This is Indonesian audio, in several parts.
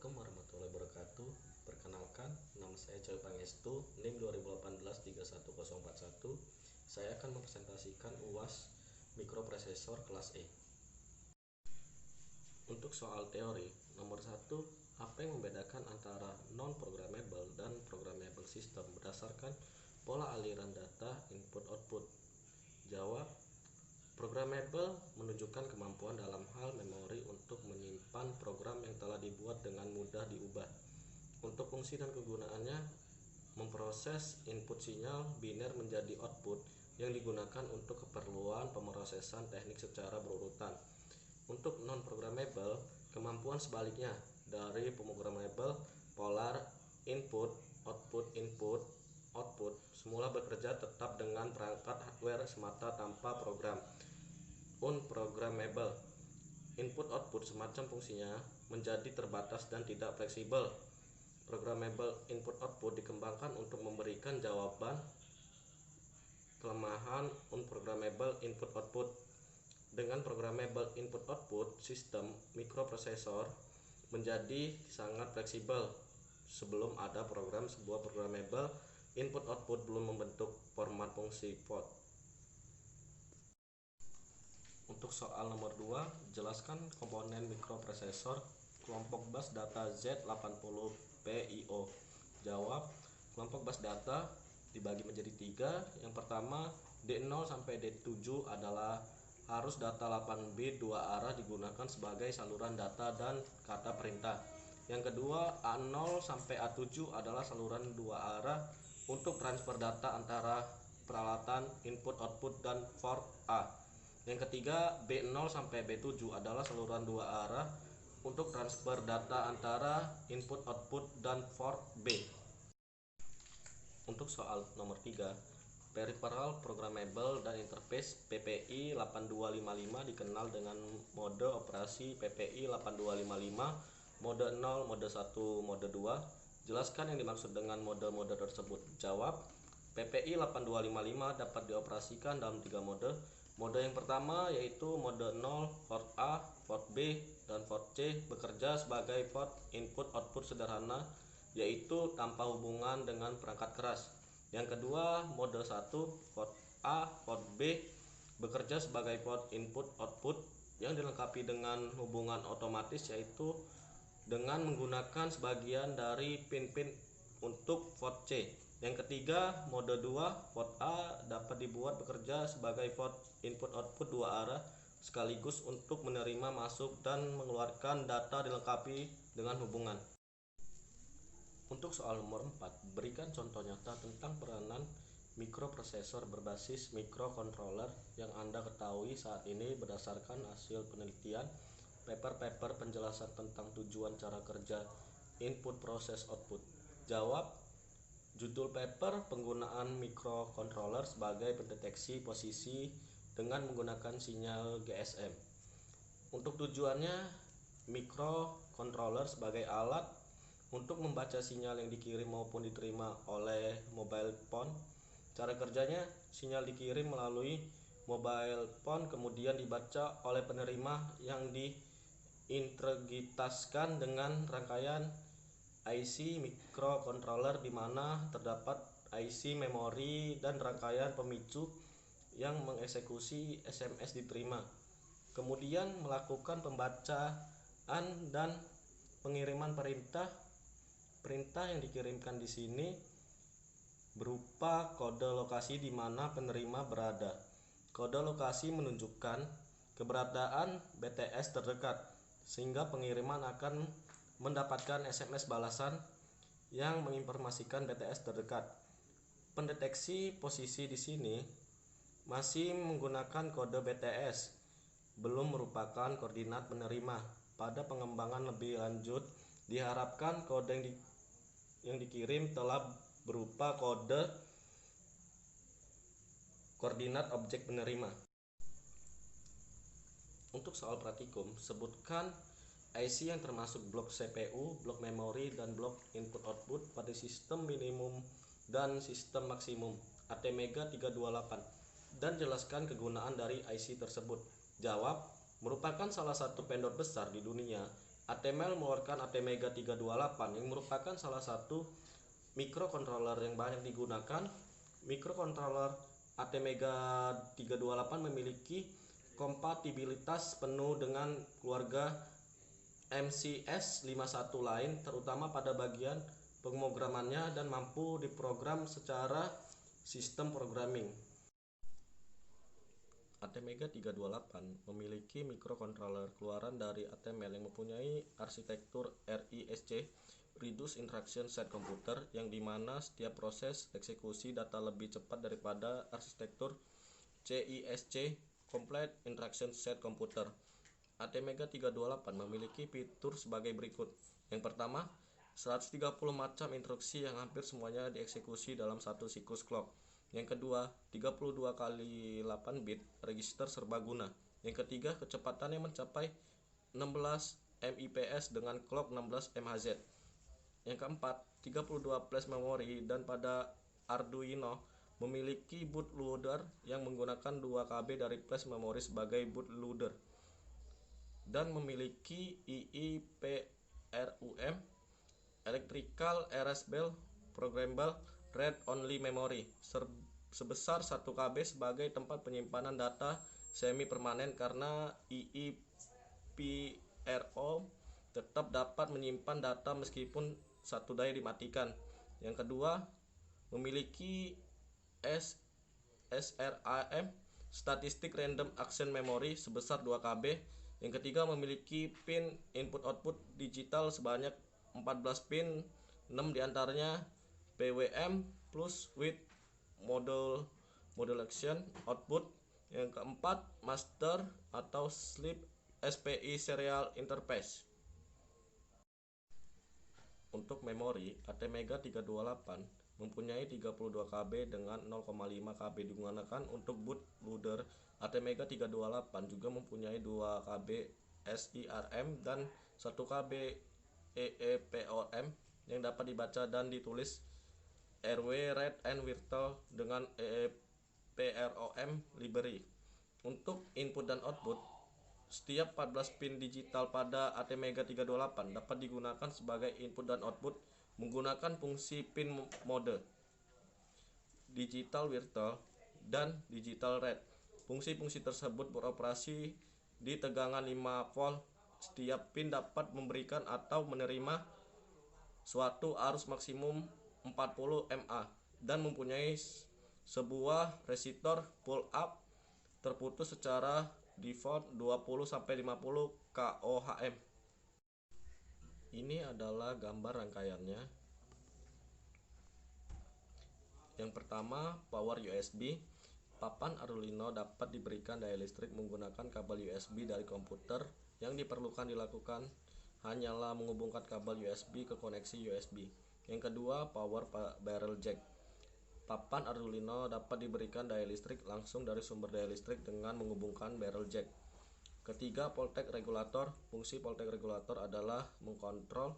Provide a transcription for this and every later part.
Assalamualaikum warahmatullahi wabarakatuh. Perkenalkan, nama saya Coy Pangestu, NIM 2018-31041. Saya akan mempresentasikan UAS mikroprosesor kelas E. Untuk soal teori, nomor 1, apa yang membedakan antara non-programmable dan programmable system berdasarkan pola aliran data input-output? Jawab, programmable menunjukkan kemampuan dalam hal memori untuk menyimpan program yang telah dibuat dengan mudah diubah. Untuk fungsi dan kegunaannya, memproses input sinyal biner menjadi output yang digunakan untuk keperluan pemrosesan teknik secara berurutan. Untuk non-programmable, kemampuan sebaliknya dari programmable, polar input, output semula bekerja tetap dengan perangkat hardware semata tanpa program. Unprogrammable, input-output semacam fungsinya menjadi terbatas dan tidak fleksibel. Programmable input-output dikembangkan untuk memberikan jawaban kelemahan unprogrammable input-output. Dengan programmable input-output, sistem mikroprosesor menjadi sangat fleksibel. Sebelum ada program, sebuah programmable input-output belum membentuk format fungsi port. Untuk soal nomor 2, jelaskan komponen mikroprosesor kelompok bus data Z80PIO. Jawab, kelompok bus data dibagi menjadi 3. Yang pertama, D0 sampai D7 adalah harus data 8 bit 2 arah digunakan sebagai saluran data dan kata perintah. Yang kedua, A0 sampai A7 adalah saluran 2 arah untuk transfer data antara peralatan input-output dan port A. Yang ketiga, B0 sampai B7 adalah saluran 2 arah untuk transfer data antara input-output dan port B. Untuk soal nomor 3, Peripheral Programmable dan Interface PPI 8255 dikenal dengan mode operasi PPI 8255, mode 0, mode 1, mode 2. Jelaskan yang dimaksud dengan mode-mode tersebut. Jawab, PPI 8255 dapat dioperasikan dalam 3 mode. Mode yang pertama yaitu mode 0, port A, port B, dan port C bekerja sebagai port input-output sederhana, yaitu tanpa hubungan dengan perangkat keras. Yang kedua, mode 1, port A, port B bekerja sebagai port input-output yang dilengkapi dengan hubungan otomatis, yaitu dengan menggunakan sebagian dari pin-pin untuk port C. Yang ketiga, mode 2, port A dapat dibuat bekerja sebagai port input-output 2 arah sekaligus untuk menerima masuk dan mengeluarkan data dilengkapi dengan hubungan. Untuk soal nomor 4, berikan contoh nyata tentang peranan mikroprosesor berbasis microcontroller yang Anda ketahui saat ini berdasarkan hasil penelitian, paper penjelasan tentang tujuan cara kerja input proses output. Jawab, judul paper penggunaan microcontroller sebagai pendeteksi posisi dengan menggunakan sinyal GSM. Untuk tujuannya, microcontroller sebagai alat untuk membaca sinyal yang dikirim maupun diterima oleh mobile phone. Cara kerjanya, sinyal dikirim melalui mobile phone kemudian dibaca oleh penerima yang diintegritaskan dengan rangkaian IC microcontroller di mana terdapat IC memori dan rangkaian pemicu yang mengeksekusi SMS diterima. Kemudian melakukan pembacaan dan pengiriman perintah. Perintah yang dikirimkan di sini berupa kode lokasi di mana penerima berada. Kode lokasi menunjukkan keberadaan BTS terdekat, sehingga pengiriman akan mendapatkan SMS balasan yang menginformasikan BTS terdekat. Pendeteksi posisi di sini masih menggunakan kode BTS, belum merupakan koordinat penerima. Pada pengembangan lebih lanjut, diharapkan kode yang dikirim telah berupa kode koordinat objek penerima. Untuk soal praktikum, sebutkan IC yang termasuk blok CPU, blok memori, dan blok input-output pada sistem minimum dan sistem maksimum ATmega 328 dan jelaskan kegunaan dari IC tersebut. Jawab, merupakan salah satu vendor besar di dunia. ATmel mengeluarkan ATmega 328 yang merupakan salah satu microcontroller yang banyak digunakan. Microcontroller ATmega 328 memiliki kompatibilitas penuh dengan keluarga MCS51 lain, terutama pada bagian pemrogramannya, dan mampu diprogram secara sistem programming. ATmega 328 memiliki microcontroller keluaran dari ATmel yang mempunyai arsitektur RISC (Reduced Instruction Set Computer), yang dimana setiap proses eksekusi data lebih cepat daripada arsitektur CISC (Complete Instruction Set Computer). ATmega 328 memiliki fitur sebagai berikut. Yang pertama, 130 macam instruksi yang hampir semuanya dieksekusi dalam satu siklus clock. Yang kedua, 32 kali 8 bit register serbaguna. Yang ketiga, kecepatannya mencapai 16 MIPS dengan clock 16 MHz. Yang keempat, 32 flash memori, dan pada Arduino memiliki bootloader yang menggunakan 2 KB dari flash memori sebagai bootloader, dan memiliki EEPROM Electrical Erasable Programmable Read Only Memory sebesar 1 KB sebagai tempat penyimpanan data semi permanen, karena EEPROM tetap dapat menyimpan data meskipun satu daya dimatikan. Yang kedua, memiliki SRAM Static Random Access Memory sebesar 2 KB. Yang ketiga, memiliki pin input-output digital sebanyak 14 pin, 6 diantaranya PWM plus with modulation output. Yang keempat, master atau sleep SPI serial interface. Untuk memori, ATmega 328 mempunyai 32 KB dengan 0,5 KB digunakan untuk bootloader. ATmega 328 juga mempunyai 2 KB SIRM dan 1 KB EEPROM yang dapat dibaca dan ditulis RW Read and Virtual dengan EEPROM library. Untuk input dan output, setiap 14 pin digital pada ATmega 328 dapat digunakan sebagai input dan output menggunakan fungsi pin mode digital virtual dan digital read. Fungsi-fungsi tersebut beroperasi di tegangan 5 volt. Setiap pin dapat memberikan atau menerima suatu arus maksimum 40 mA dan mempunyai sebuah resistor pull up terputus secara default 20-50 kOhm. Ini adalah gambar rangkaiannya. Yang pertama, power USB. Papan Arduino dapat diberikan daya listrik menggunakan kabel USB dari komputer. Yang dilakukan hanyalah menghubungkan kabel USB ke koneksi USB. Yang kedua, power barrel jack. Papan Arduino dapat diberikan daya listrik langsung dari sumber daya listrik dengan menghubungkan barrel jack. Ketiga, voltage regulator. Fungsi voltage regulator adalah mengkontrol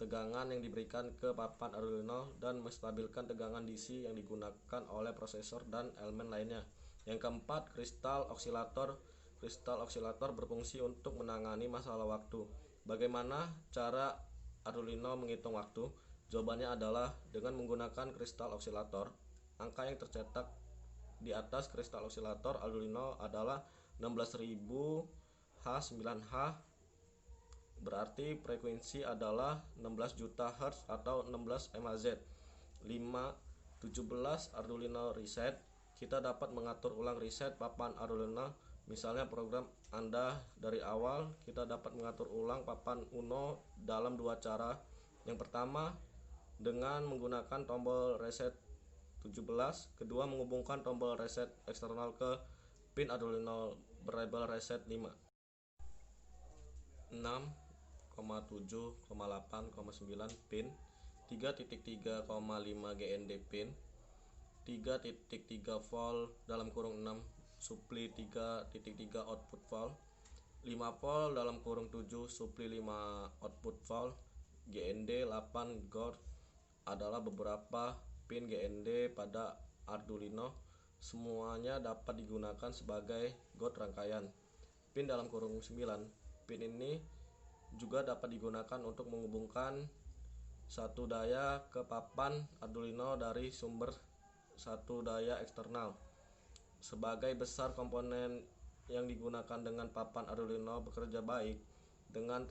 tegangan yang diberikan ke papan Arduino dan menstabilkan tegangan DC yang digunakan oleh prosesor dan elemen lainnya. Yang keempat, kristal osilator. Kristal osilator berfungsi untuk menangani masalah waktu. Bagaimana cara Arduino menghitung waktu? Jawabannya adalah dengan menggunakan kristal osilator. Angka yang tercetak di atas kristal osilator Arduino adalah 16.000 H9H, berarti frekuensi adalah 16 juta Hz atau 16 MHz. 5.17 Arduino reset. Kita dapat mengatur ulang reset papan Arduino. Misalnya program Anda dari awal, kita dapat mengatur ulang papan Uno dalam 2 cara. Yang pertama, dengan menggunakan tombol reset 17. Kedua, menghubungkan tombol reset eksternal ke pin Arduino berlabel reset 5. 6,7,8,9 pin, 3.3,5 GND pin, 3.3 volt dalam kurung 6 supply 3.3 output volt, 5 volt dalam kurung 7 supply 5 output volt, GND 8 GORD. Adalah beberapa pin GND pada Arduino. Semuanya dapat digunakan sebagai GORD rangkaian. Pin dalam kurung 9. Pin ini juga dapat digunakan untuk menghubungkan satu daya ke papan Arduino dari sumber satu daya eksternal. Sebagai besar komponen yang digunakan dengan papan Arduino bekerja baik dengan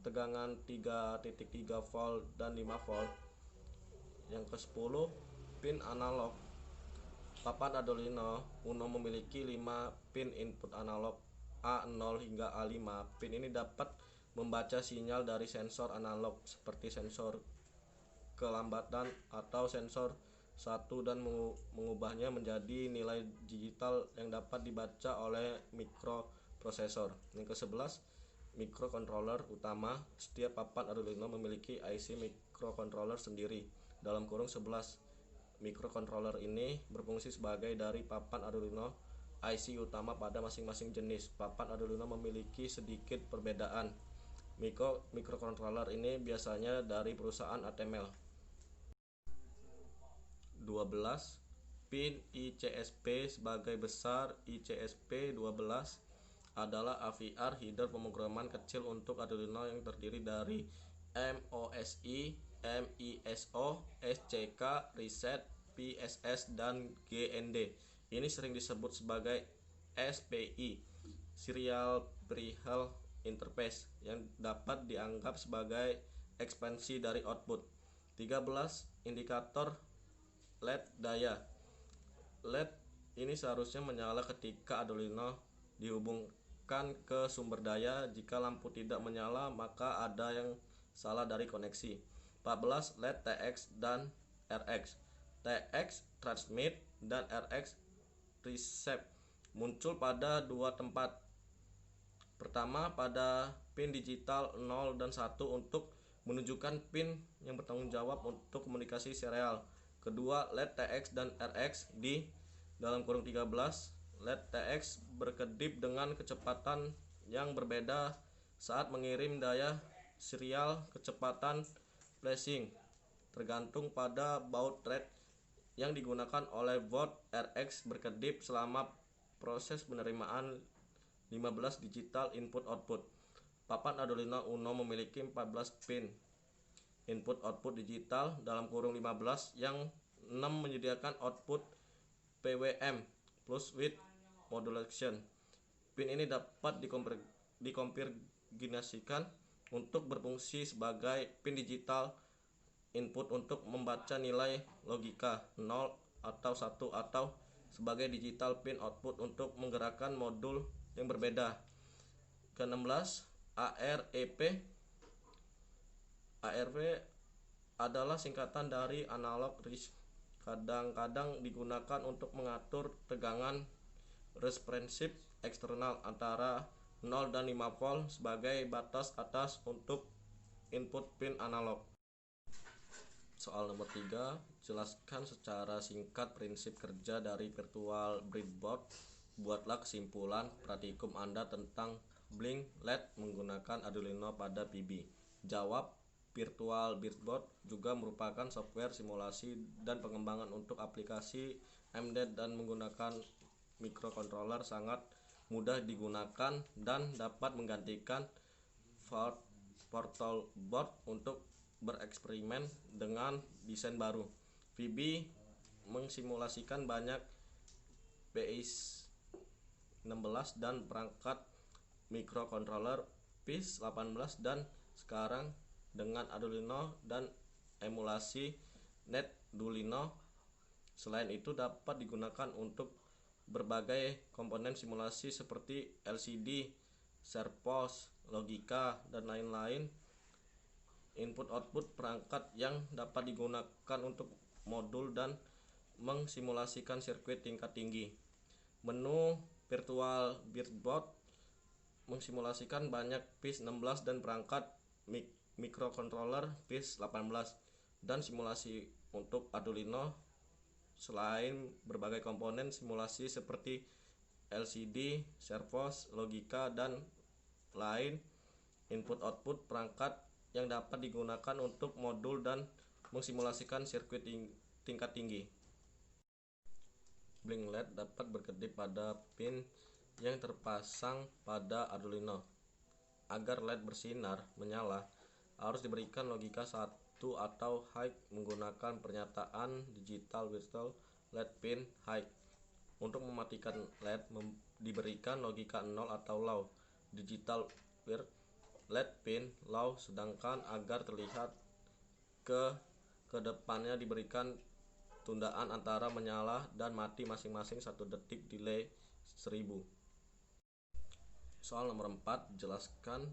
tegangan 3.3 volt dan 5 volt. Yang ke-10, pin analog. Papan Arduino Uno memiliki 5 pin input analog A0 hingga A5. Pin ini dapat membaca sinyal dari sensor analog seperti sensor kelambatan atau sensor satu dan mengubahnya menjadi nilai digital yang dapat dibaca oleh mikroprosesor. Yang ke-11, microcontroller utama. Setiap papan Arduino memiliki IC microcontroller sendiri (11). Microcontroller ini berfungsi sebagai dari papan Arduino IC utama pada masing-masing jenis. Papan Arduino memiliki sedikit perbedaan. Microcontroller ini biasanya dari perusahaan ATmel. 12. Pin ICSP. Sebagai besar, ICSP 12 adalah AVR header pemrograman kecil untuk Arduino yang terdiri dari MOSI, MISO, SCK, reset, PSS, dan GND. Ini sering disebut sebagai SPI, Serial Preheal Interface, yang dapat dianggap sebagai ekspansi dari output. 13. Indikator LED daya. LED ini seharusnya menyala ketika Arduino dihubungkan ke sumber daya. Jika lampu tidak menyala, maka ada yang salah dari koneksi. 14. LED TX dan RX. TX transmit dan RX receive muncul pada dua tempat. Pertama, pada pin digital 0 dan 1 untuk menunjukkan pin yang bertanggung jawab untuk komunikasi serial. Kedua, LED TX dan RX di (13). LED TX berkedip dengan kecepatan yang berbeda saat mengirim daya serial. Kecepatan flashing tergantung pada baud rate yang digunakan oleh board. RX berkedip selama proses penerimaan 15 digital input-output. Papan Arduino Uno memiliki 14 pin input-output digital (15) yang 6 menyediakan output PWM plus with modulation. Pin ini dapat dikonfigurasikan untuk berfungsi sebagai pin digital input untuk membaca nilai logika 0 atau 1 atau sebagai digital pin output untuk menggerakkan modul yang berbeda. Ke-16, AREP. ARP adalah singkatan dari analog resist. Kadang-kadang digunakan untuk mengatur tegangan responsif eksternal antara 0 dan 5 volt sebagai batas atas untuk input pin analog. Soal nomor 3, jelaskan secara singkat prinsip kerja dari virtual breadboard. Buatlah kesimpulan praktikum Anda tentang blink LED menggunakan Arduino pada PB. Jawab, virtual breadboard juga merupakan software simulasi dan pengembangan untuk aplikasi embedded dan menggunakan microcontroller. Sangat mudah digunakan dan dapat menggantikan portal board untuk bereksperimen dengan desain baru. VB mensimulasikan banyak PIC16 dan perangkat microcontroller PIC18 dan sekarang dengan Arduino dan emulasi NetDuino. Selain itu dapat digunakan untuk berbagai komponen simulasi seperti LCD, servos, logika, dan lain-lain. Input-output perangkat yang dapat digunakan untuk modul dan mensimulasikan sirkuit tingkat tinggi. Menu virtual breadboard mensimulasikan banyak PIC16 dan perangkat microcontroller PIC18 dan simulasi untuk Arduino. Selain berbagai komponen simulasi seperti LCD, servos, logika, dan lain, input-output perangkat yang dapat digunakan untuk modul dan mensimulasikan sirkuit tingkat tinggi. Blink LED dapat berkedip pada pin yang terpasang pada Arduino. agar LED bersinar menyala harus diberikan logika 1 atau high menggunakan pernyataan digital virtual LED pin high. Untuk mematikan LED diberikan logika 0 atau low digital LED pin low, sedangkan agar terlihat ke depannya diberikan tundaan antara menyala dan mati masing-masing 1 detik delay 1000. Soal nomor 4, jelaskan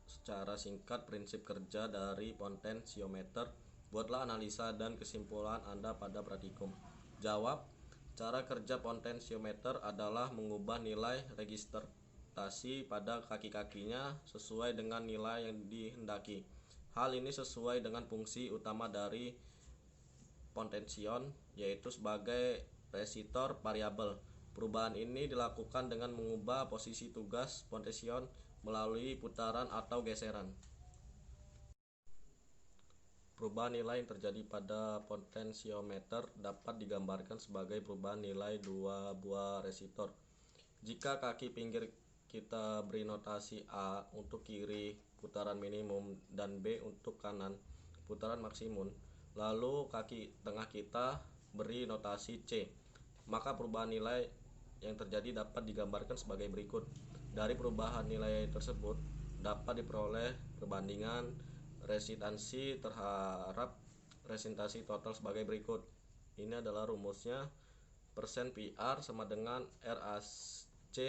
secara singkat prinsip kerja dari potensiometer. Buatlah analisa dan kesimpulan Anda pada praktikum. Jawab. Cara kerja potensiometer adalah mengubah nilai registrasi pada kaki-kakinya sesuai dengan nilai yang dihendaki. Hal ini sesuai dengan fungsi utama dari potension, yaitu sebagai resistor variabel. Perubahan ini dilakukan dengan mengubah posisi tugas potension melalui putaran atau geseran. Perubahan nilai yang terjadi pada potensiometer dapat digambarkan sebagai perubahan nilai dua buah resistor. Jika kaki pinggir kita beri notasi A untuk kiri putaran minimum dan B untuk kanan putaran maksimum, lalu kaki tengah kita beri notasi C, maka perubahan nilai yang terjadi dapat digambarkan sebagai berikut. Dari perubahan nilai tersebut dapat diperoleh perbandingan resistansi terhadap resistansi total sebagai berikut. Ini adalah rumusnya. Persen PR sama dengan RAC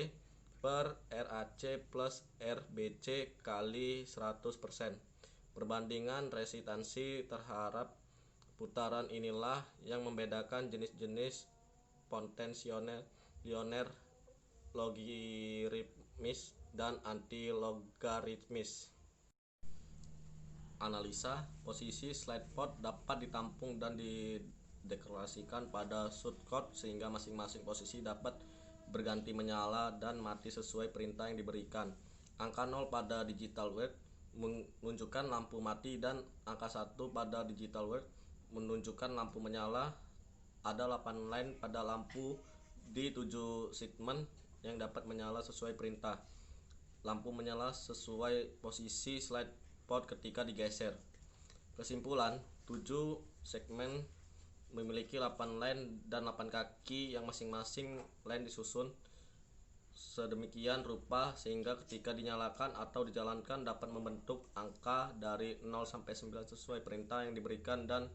per RAC plus RBC kali 100%. Perbandingan resistansi terhadap putaran inilah yang membedakan jenis-jenis potensioner logaritmis dan anti-logaritmis. Analisa posisi slide pot dapat ditampung dan dideklarasikan pada shortcode sehingga masing-masing posisi dapat berganti menyala dan mati sesuai perintah yang diberikan. Angka 0 pada digital word menunjukkan lampu mati dan angka 1 pada digital word menunjukkan lampu menyala. Ada 8 line pada lampu di 7 segmen yang dapat menyala sesuai perintah. Lampu menyala sesuai posisi slide pot ketika digeser. Kesimpulan, 7 segmen memiliki 8 line dan 8 kaki yang masing-masing line disusun sedemikian rupa sehingga ketika dinyalakan atau dijalankan dapat membentuk angka dari 0 sampai 9 sesuai perintah yang diberikan dan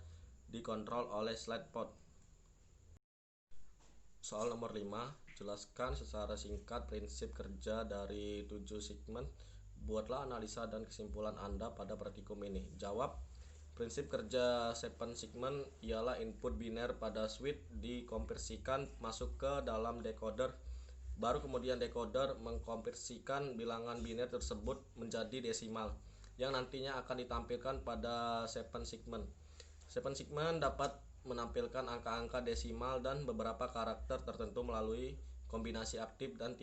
dikontrol oleh slide pot. Soal nomor 5, jelaskan secara singkat prinsip kerja dari 7 segmen. Buatlah analisa dan kesimpulan Anda pada praktikum ini. Jawab. Prinsip kerja 7 segmen ialah input biner pada switch dikonversikan masuk ke dalam decoder. Baru kemudian decoder mengkonversikan bilangan biner tersebut menjadi desimal yang nantinya akan ditampilkan pada 7 segmen. 7 segmen dapat menampilkan angka-angka desimal dan beberapa karakter tertentu melalui kombinasi aktif dan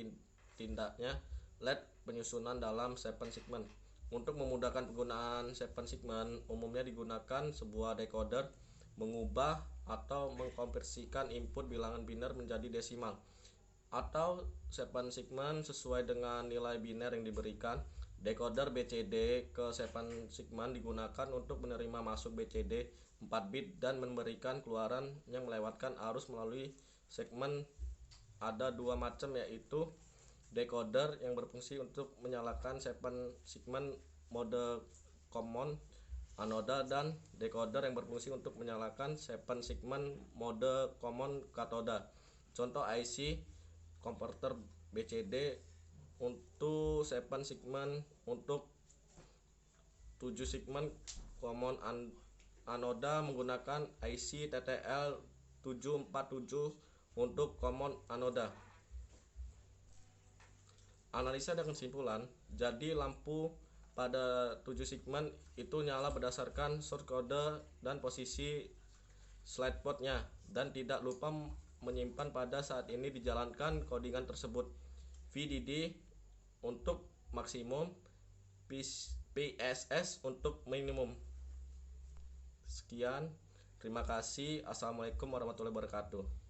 tindaknya LED penyusunan dalam 7 segmen. Untuk memudahkan penggunaan 7 segmen, umumnya digunakan sebuah decoder mengubah atau mengkonversikan input bilangan biner menjadi desimal atau 7 segmen sesuai dengan nilai biner yang diberikan. Decoder BCD ke 7 segmen digunakan untuk menerima masuk BCD 4 bit dan memberikan keluaran yang melewatkan arus melalui segmen. Ada 2 macam, yaitu decoder yang berfungsi untuk menyalakan 7 segmen mode common anoda dan decoder yang berfungsi untuk menyalakan 7 segmen mode common katoda. Contoh IC converter BCD untuk 7 segmen untuk 7 segmen common anoda menggunakan IC TTL 747 untuk common anoda. Analisa dan kesimpulan. Jadi lampu pada 7 segmen itu nyala berdasarkan source code dan posisi slide potnya, dan tidak lupa menyimpan pada saat ini dijalankan codingan tersebut. VDD untuk maksimum, PSS untuk minimum. Sekian, terima kasih. Assalamualaikum warahmatullahi wabarakatuh.